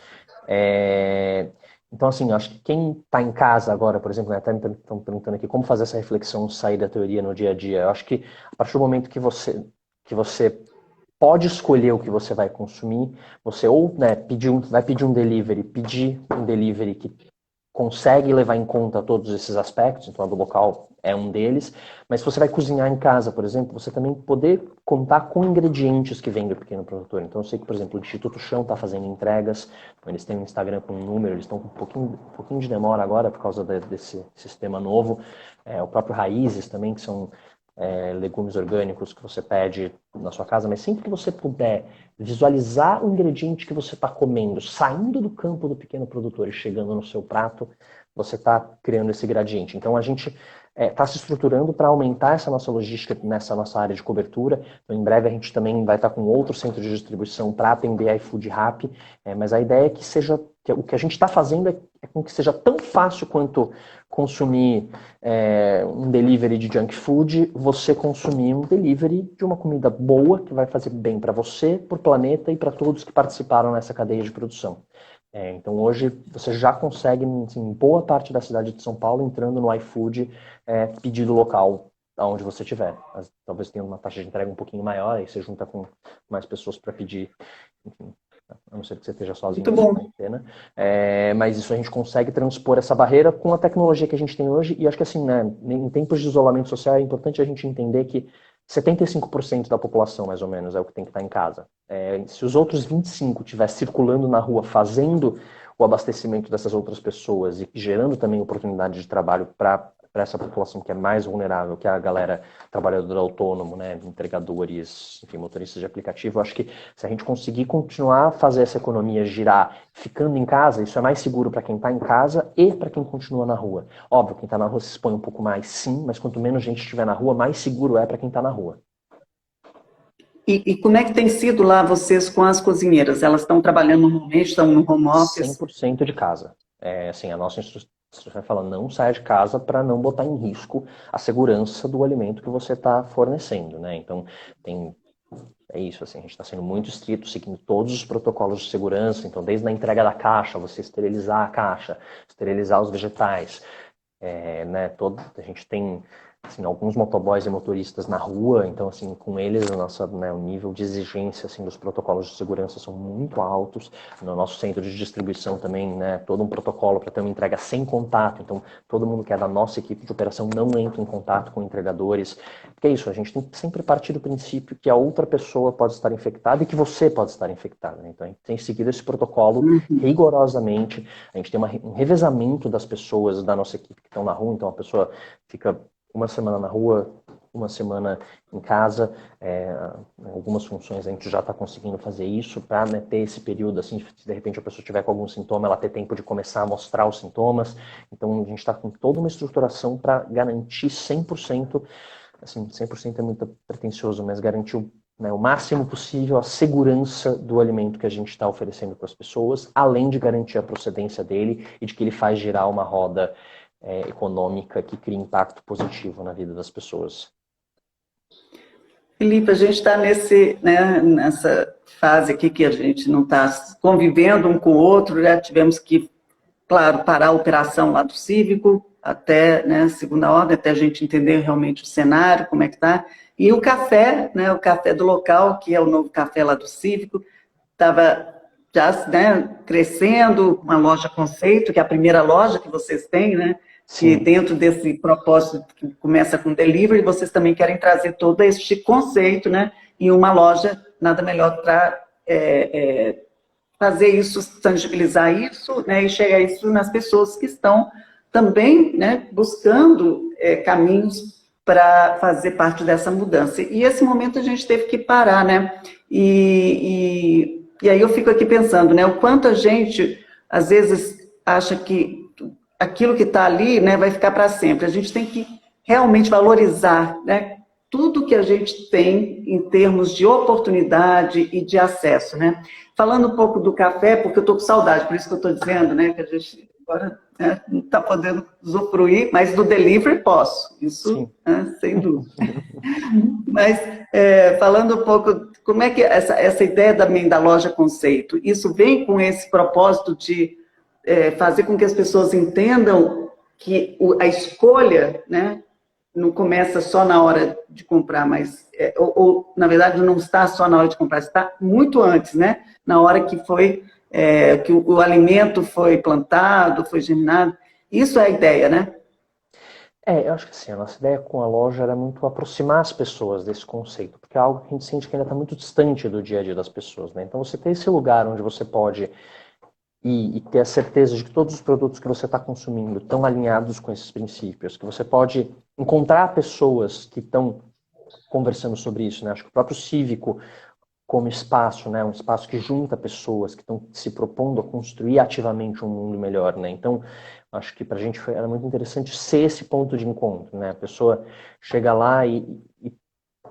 Então, assim, acho que quem está em casa agora, por exemplo, né, até me estão perguntando aqui como fazer essa reflexão, sair da teoria no dia a dia. Eu acho que a partir do momento que você pode escolher o que você vai consumir, você ou, né, vai pedir um delivery que consegue levar em conta todos esses aspectos, então a do local é um deles, mas se você vai cozinhar em casa, por exemplo, você também poder contar com ingredientes que vêm do pequeno produtor. Então eu sei que, por exemplo, o Instituto Chão está fazendo entregas, eles têm um Instagram com um número, eles estão com um pouquinho de demora agora por causa desse sistema novo, o próprio Raízes também, que são legumes orgânicos que você pede na sua casa, mas sempre que você puder visualizar o ingrediente que você está comendo, saindo do campo do pequeno produtor e chegando no seu prato, você está criando esse gradiente. Então a gente está se estruturando para aumentar essa nossa logística nessa nossa área de cobertura. Então, em breve a gente também vai estar com outro centro de distribuição para atender iFood Rappi, mas a ideia é que o que a gente está fazendo é com que seja tão fácil quanto consumir um delivery de junk food, você consumir um delivery de uma comida boa, que vai fazer bem para você, para o planeta e para todos que participaram nessa cadeia de produção. Então hoje você já consegue, assim, em boa parte da cidade de São Paulo, entrando no iFood, pedido local, aonde você estiver. Talvez tenha uma taxa de entrega um pouquinho maior, aí você junta com mais pessoas para pedir, enfim, a não ser que você esteja sozinho
Muito
nessa
bom.
quarentena. Mas isso a gente consegue transpor essa barreira com a tecnologia que a gente tem hoje, e acho que assim, né, em tempos de isolamento social é importante a gente entender que 75% da população, mais ou menos, é o que tem que estar em casa. Se os outros 25% estiver circulando na rua fazendo o abastecimento dessas outras pessoas e gerando também oportunidade de trabalho para essa população que é mais vulnerável, que é a galera trabalhadora autônomo, né, entregadores, enfim, motoristas de aplicativo, eu acho que se a gente conseguir continuar a fazer essa economia girar ficando em casa, isso é mais seguro para quem está em casa e para quem continua na rua. Óbvio, quem está na rua se expõe um pouco mais, sim, mas quanto menos gente estiver na rua, mais seguro é para quem está na rua.
E como é que tem sido lá vocês com as cozinheiras? Elas estão trabalhando normalmente, estão no home office?
100% de casa. Assim, a nossa instrução vai falar, não saia de casa para não botar em risco a segurança do alimento que você está fornecendo, né? Então, é isso, assim, a gente está sendo muito estrito, seguindo todos os protocolos de segurança, então desde a entrega da caixa, você esterilizar a caixa, esterilizar os vegetais, né, a gente tem assim, alguns motoboys e motoristas na rua, então, assim, com eles, o nível de exigência, assim, dos protocolos de segurança são muito altos. No nosso centro de distribuição também, né, todo um protocolo para ter uma entrega sem contato, então, todo mundo que é da nossa equipe de operação não entra em contato com entregadores. Porque é isso, a gente tem que sempre partir do princípio que a outra pessoa pode estar infectada e que você pode estar infectada, né? Então, a gente tem seguido esse protocolo rigorosamente. A gente tem um revezamento das pessoas da nossa equipe que estão na rua, então a pessoa fica uma semana na rua, uma semana em casa, algumas funções a gente já está conseguindo fazer isso para, né, ter esse período, assim, se de repente a pessoa tiver com algum sintoma, ela ter tempo de começar a mostrar os sintomas. Então a gente está com toda uma estruturação para garantir 100%, assim, 100% é muito pretensioso, mas garantir o máximo possível a segurança do alimento que a gente está oferecendo para as pessoas, além de garantir a procedência dele e de que ele faz girar uma roda econômica que cria impacto positivo na vida das pessoas.
Felipe, a gente está nessa fase aqui que a gente não está convivendo um com o outro, já tivemos que, claro, parar a operação lá do Cívico, até, né, segunda ordem, até a gente entender realmente o cenário, como é que está. E o café, né, o café do local, que é o novo café lá do Cívico, estava já, né, crescendo, uma loja conceito, que é a primeira loja que vocês têm, né? Que dentro desse propósito que começa com delivery, vocês também querem trazer todo este conceito, né? Em uma loja, nada melhor para fazer isso, tangibilizar isso, né? E chegar isso nas pessoas que estão também, né, buscando caminhos para fazer parte dessa mudança. E esse momento a gente teve que parar, né? E aí eu fico aqui pensando, né? O quanto a gente, às vezes, acha que aquilo que está ali, né, vai ficar para sempre. A gente tem que realmente valorizar, né, tudo que a gente tem em termos de oportunidade e de acesso, né? Falando um pouco do café, porque eu estou com saudade, por isso que eu estou dizendo, né, que a gente agora, né, não está podendo usufruir, mas do delivery posso, isso, né, sem dúvida. Mas falando um pouco, como é que essa ideia também da loja conceito, isso vem com esse propósito de fazer com que as pessoas entendam que a escolha, né, não começa só na hora de comprar, mas na verdade não está só na hora de comprar, está muito antes, né? Na hora que foi que o alimento foi plantado, foi germinado. Isso é a ideia, né?
Eu acho que assim, a nossa ideia com a loja era muito aproximar as pessoas desse conceito, porque é algo que a gente sente que ainda está muito distante do dia a dia das pessoas, né? Então você ter esse lugar onde você pode e ter a certeza de que todos os produtos que você está consumindo estão alinhados com esses princípios, que você pode encontrar pessoas que estão conversando sobre isso, né? Acho que o próprio Cívico, como espaço, né? Um espaço que junta pessoas que estão se propondo a construir ativamente um mundo melhor, né? Então, acho que para a gente era muito interessante ser esse ponto de encontro, né? A pessoa chega lá e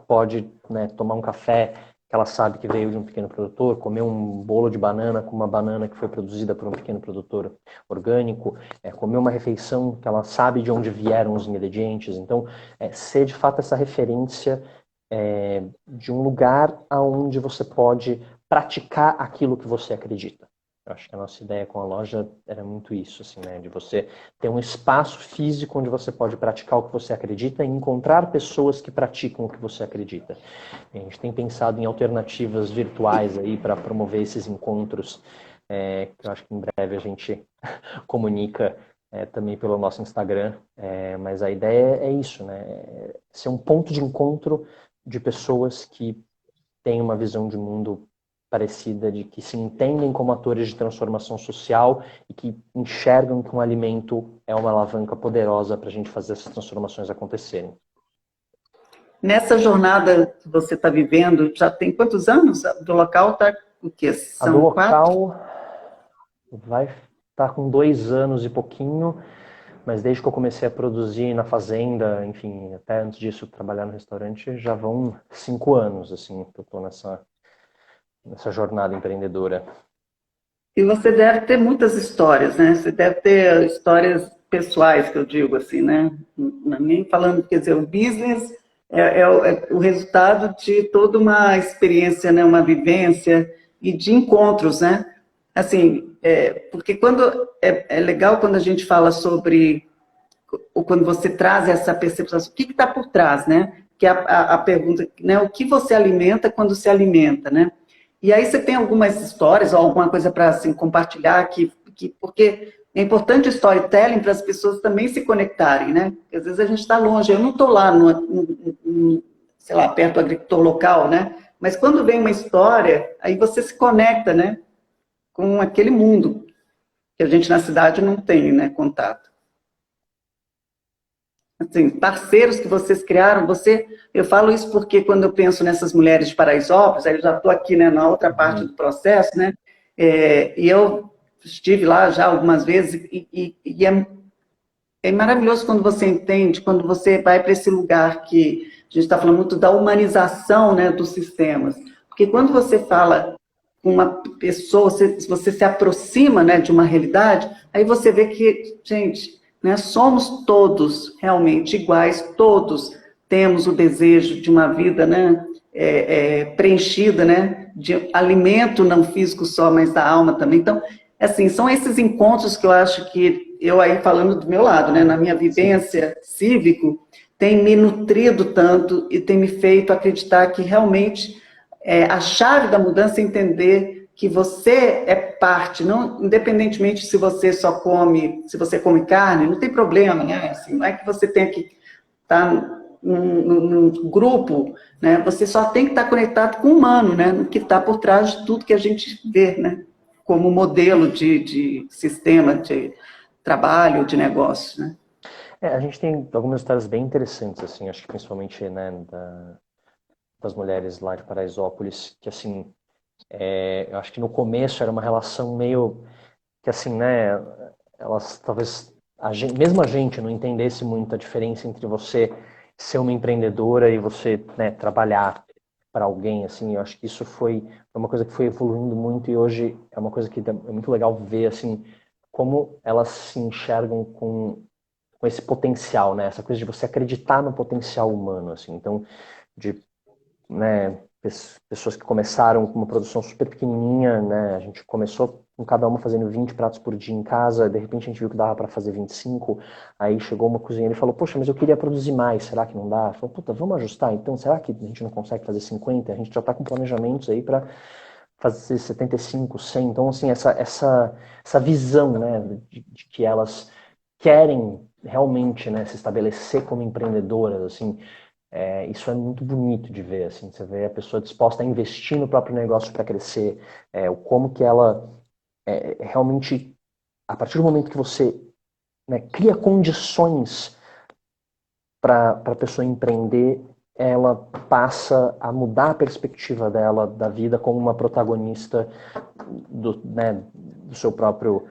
pode, né, tomar um café que ela sabe que veio de um pequeno produtor, comer um bolo de banana com uma banana que foi produzida por um pequeno produtor orgânico, comer uma refeição que ela sabe de onde vieram os ingredientes. Então, ser de fato essa referência de um lugar onde você pode praticar aquilo que você acredita. Eu acho que a nossa ideia com a loja era muito isso, assim, né? De você ter um espaço físico onde você pode praticar o que você acredita e encontrar pessoas que praticam o que você acredita. A gente tem pensado em alternativas virtuais aí para promover esses encontros, que eu acho que em breve a gente comunica também pelo nosso Instagram, mas a ideia é isso, né? Ser um ponto de encontro de pessoas que têm uma visão de mundo parecida, de que se entendem como atores de transformação social e que enxergam que um alimento é uma alavanca poderosa para a gente fazer essas transformações acontecerem.
Nessa jornada que você está vivendo, já tem quantos anos? Do local está o quê?
A do local vai estar com 2 anos e pouquinho, mas desde que eu comecei a produzir na fazenda, enfim, até antes disso trabalhar no restaurante, já vão 5 anos, assim, que eu estou nessa jornada empreendedora.
E você deve ter muitas histórias, né? Você deve ter histórias pessoais, que eu digo assim, né? Nem falando, quer dizer, o business é o resultado de toda uma experiência, né? Uma vivência e de encontros, né? Assim, porque quando é legal quando a gente fala sobre ou quando você traz essa percepção, o que está por trás, né? Que é a pergunta, né? O que você alimenta quando se alimenta, né? E aí você tem algumas histórias ou alguma coisa para assim, compartilhar porque é importante o storytelling para as pessoas também se conectarem, né? Porque às vezes a gente está longe, eu não estou lá sei lá, perto do agricultor local, né? Mas quando vem uma história, aí você se conecta, né? Com aquele mundo que a gente na cidade não tem, né? Contato. Assim, parceiros que vocês criaram, eu falo isso porque quando eu penso nessas mulheres de Paraisópolis, aí eu já estou aqui, né, na outra parte do processo, né, e eu estive lá já algumas vezes e é maravilhoso quando você entende, quando você vai para esse lugar que a gente está falando muito da humanização, né, dos sistemas, porque quando você fala com uma pessoa, você se aproxima, né, de uma realidade, aí você vê que, gente, né, somos todos realmente iguais, todos temos o desejo de uma vida, né, preenchida, né, de alimento não físico só, mas da alma também. Então, assim, são esses encontros que eu acho que eu aí falando do meu lado, né, na minha vivência cívico, tem me nutrido tanto e tem me feito acreditar que realmente a chave da mudança é entender que você é parte, não, independentemente se você só come, se você come carne, não tem problema, né? Assim, não é que você tenha que estar num grupo, né? Você só tem que estar conectado com o humano, né? No que está por trás de tudo que a gente vê, né? Como modelo de sistema de trabalho, de negócio, né?
A gente tem algumas histórias bem interessantes, assim, acho que principalmente, né, das mulheres lá de Paraisópolis, que, assim, eu acho que no começo era uma relação meio que, assim, né, elas talvez, mesmo a gente não entendesse muito a diferença entre você ser uma empreendedora e você, né, trabalhar para alguém, assim, eu acho que isso foi uma coisa que foi evoluindo muito e hoje é uma coisa que é muito legal ver, assim, como elas se enxergam com esse potencial, né, essa coisa de você acreditar no potencial humano, assim, então, de, né, pessoas que começaram com uma produção super pequenininha, né, a gente começou com cada uma fazendo 20 pratos por dia em casa, de repente a gente viu que dava para fazer 25, aí chegou uma cozinheira e falou, poxa, mas eu queria produzir mais, será que não dá? Falou, puta, vamos ajustar, então, será que a gente não consegue fazer 50? A gente já está com planejamentos aí para fazer 75, 100, então, assim, essa visão, né, de que elas querem realmente, né, se estabelecer como empreendedoras, assim, isso é muito bonito de ver, assim, você vê a pessoa disposta a investir no próprio negócio para crescer, como que ela realmente, a partir do momento que você, né, cria condições para a pessoa empreender, ela passa a mudar a perspectiva dela da vida como uma protagonista né, do seu próprio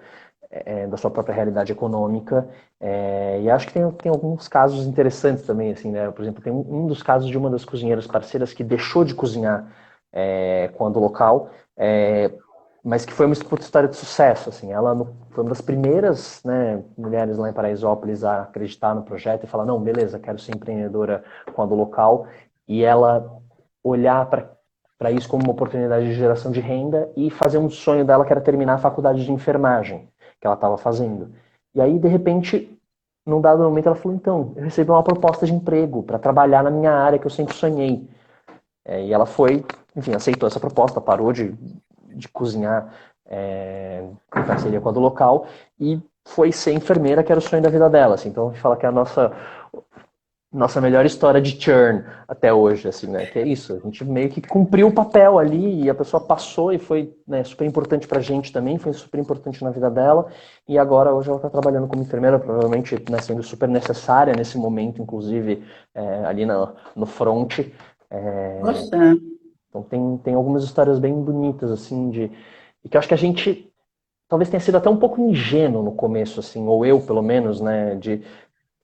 da sua própria realidade econômica. E acho que tem alguns casos interessantes também, assim, né? Por exemplo, tem um dos casos de uma das cozinheiras parceiras que deixou de cozinhar com a do local, mas que foi uma história de sucesso, assim. Ela foi uma das primeiras, né, mulheres lá em Paraisópolis a acreditar no projeto e falar, não, beleza, quero ser empreendedora com a do local, e ela olhar para isso como uma oportunidade de geração de renda e fazer um sonho dela que era terminar a faculdade de enfermagem que ela estava fazendo. E aí, de repente, num dado momento, ela falou, então, eu recebi uma proposta de emprego para trabalhar na minha área que eu sempre sonhei. E ela foi, enfim, aceitou essa proposta, parou de cozinhar em parceria com a do local e foi ser enfermeira, que era o sonho da vida dela. Assim. Então, a gente fala que é a nossa melhor história de churn até hoje, assim, né? Que é isso, a gente meio que cumpriu o papel ali e a pessoa passou e foi, né, super importante pra gente também, foi super importante na vida dela e agora hoje ela tá trabalhando como enfermeira, provavelmente, né, sendo super necessária nesse momento, inclusive ali no front.
Nossa.
Então tem algumas histórias bem bonitas, assim, e que eu acho que a gente talvez tenha sido até um pouco ingênuo no começo, assim, ou eu, pelo menos, né,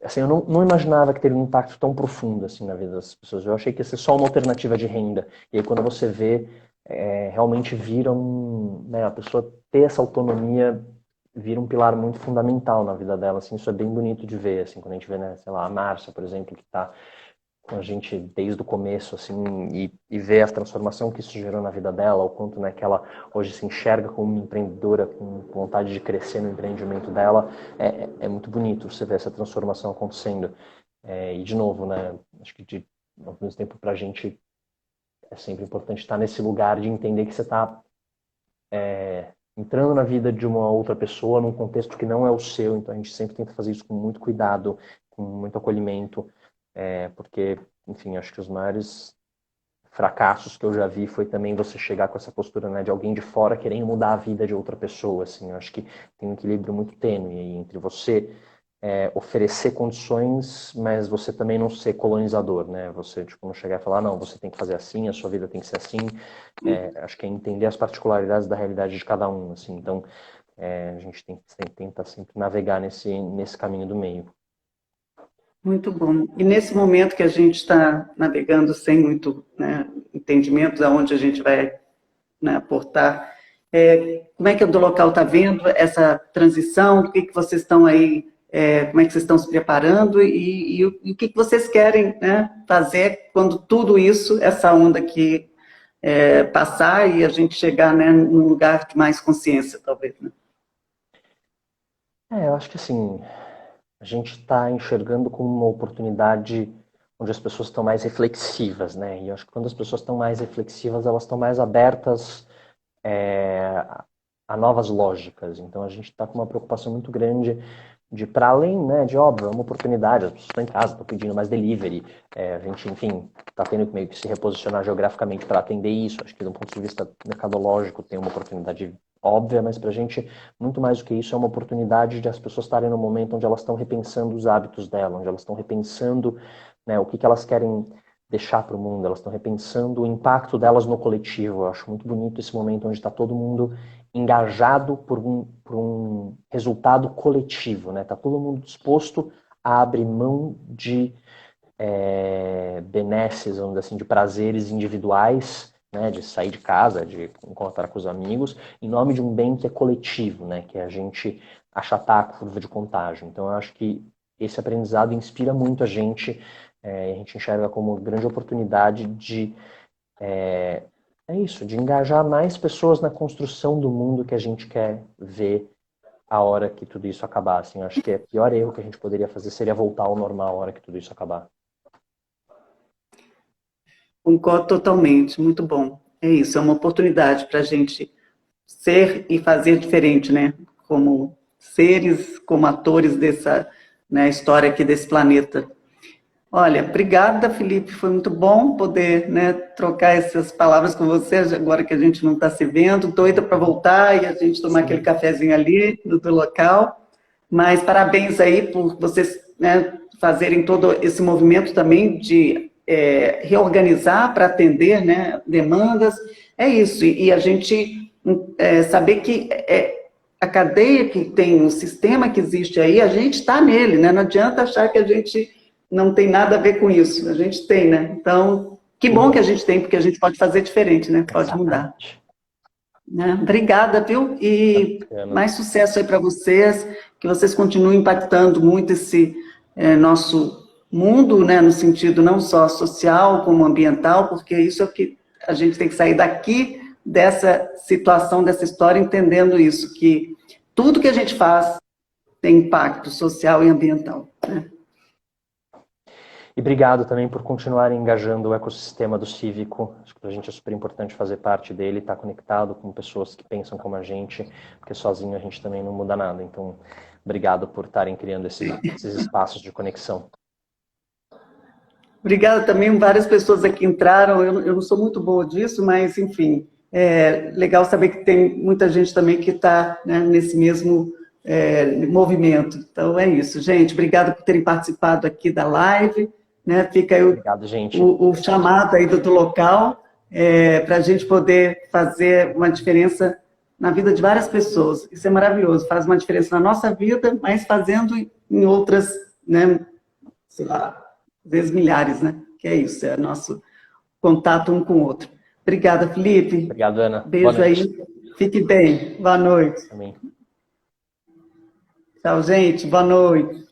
assim, eu não imaginava que teria um impacto tão profundo assim na vida das pessoas. Eu achei que ia ser só uma alternativa de renda. E aí quando você vê, realmente vira né, a pessoa ter essa autonomia vira um pilar muito fundamental na vida dela. Assim, isso é bem bonito de ver, assim, quando a gente vê, né, sei lá, a Márcia, por exemplo, que está com a gente desde o começo, assim, e ver a transformação que isso gerou na vida dela, o quanto, né, que ela hoje se enxerga como uma empreendedora, com vontade de crescer no empreendimento dela, é muito bonito você ver essa transformação acontecendo. E, de novo, né, acho que ao mesmo tempo pra gente é sempre importante estar nesse lugar de entender que você está entrando na vida de uma outra pessoa num contexto que não é o seu, então a gente sempre tenta fazer isso com muito cuidado, com muito acolhimento, porque, enfim, acho que os maiores fracassos que eu já vi foi também você chegar com essa postura, né, de alguém de fora querendo mudar a vida de outra pessoa, assim, eu acho que tem um equilíbrio muito tênue aí entre você oferecer condições, mas você também não ser colonizador, né? Você tipo, não chegar e falar, não, você tem que fazer assim, a sua vida tem que ser assim. Acho que é entender as particularidades da realidade de cada um, assim. Então, a gente tenta sempre navegar nesse caminho do meio.
Muito bom. E nesse momento que a gente está navegando sem muito, né, entendimento de onde a gente vai, né, aportar, como é que o do local está vendo essa transição? O que, que vocês estão aí, como é que vocês estão se preparando e o que, que vocês querem, né, fazer quando tudo isso, essa onda aqui passar e a gente chegar, né, num lugar de mais consciência, talvez, né?
Eu acho que assim, a gente está enxergando como uma oportunidade onde as pessoas estão mais reflexivas, né? E eu acho que quando as pessoas estão mais reflexivas, elas estão mais abertas a novas lógicas. Então a gente está com uma preocupação muito grande de, para além, né, de óbvio, é uma oportunidade, as pessoas estão em casa, estão pedindo mais delivery, a gente, enfim, está tendo que meio que se reposicionar geograficamente para atender isso. Acho que do ponto de vista mercadológico tem uma oportunidade óbvia, mas para a gente, muito mais do que isso, é uma oportunidade de as pessoas estarem no momento onde elas estão repensando os hábitos dela, onde elas estão repensando, né, o que elas querem deixar para o mundo, elas estão repensando o impacto delas no coletivo. Eu acho muito bonito esse momento onde está todo mundo engajado por um resultado coletivo, né? Tá todo mundo disposto a abrir mão de benesses, vamos dizer assim, de prazeres individuais, né? De sair de casa, de encontrar com os amigos, em nome de um bem que é coletivo, né? Que é a gente achatar a curva de contágio. Então, eu acho que esse aprendizado inspira muito a gente enxerga como grande oportunidade de de engajar mais pessoas na construção do mundo que a gente quer ver a hora que tudo isso acabar. Assim, eu acho que o pior erro que a gente poderia fazer seria voltar ao normal a hora que tudo isso acabar.
Concordo totalmente, muito bom. É isso, é uma oportunidade para a gente ser e fazer diferente, né? Como seres, como atores dessa, né, história aqui desse planeta. Olha, obrigada, Felipe, foi muito bom poder, né, trocar essas palavras com você, agora que a gente não está se vendo, doida para voltar e a gente tomar aquele cafezinho ali do local, mas parabéns aí por vocês, né, fazerem todo esse movimento também de reorganizar para atender, né, demandas, é isso, e a gente saber que a cadeia que tem, o sistema que existe aí, a gente está nele, né, não adianta achar que a gente não tem nada a ver com isso. A gente tem, né? Então, que bom que a gente tem, porque a gente pode fazer diferente, né? Pode mudar. Né? Obrigada, viu? E mais sucesso aí para vocês, que vocês continuem impactando muito esse nosso mundo, né? No sentido não só social, como ambiental, porque isso é o que a gente tem que sair daqui dessa situação, dessa história, entendendo isso, que tudo que a gente faz tem impacto social e ambiental, né?
E obrigado também por continuar engajando o ecossistema do Cívico. Acho que para a gente é super importante fazer parte dele, estar conectado com pessoas que pensam como a gente, porque sozinho a gente também não muda nada. Então, obrigado por estarem criando esses espaços de conexão.
Obrigada também, várias pessoas aqui entraram, eu não sou muito boa disso, mas, enfim, é legal saber que tem muita gente também que está, né, nesse mesmo movimento. Então, é isso, gente. Obrigada por terem participado aqui da live. Né? Fica aí
Obrigado, gente.
o chamado aí do local para a gente poder fazer uma diferença na vida de várias pessoas. Isso é maravilhoso, faz uma diferença na nossa vida, mas fazendo em outras, né, sei lá, às vezes milhares, né? Que é isso, é nosso contato um com o outro. Obrigada, Felipe.
Obrigado, Ana.
Beijo aí. Fique bem. Boa noite.
Amém.
Tchau, gente. Boa noite.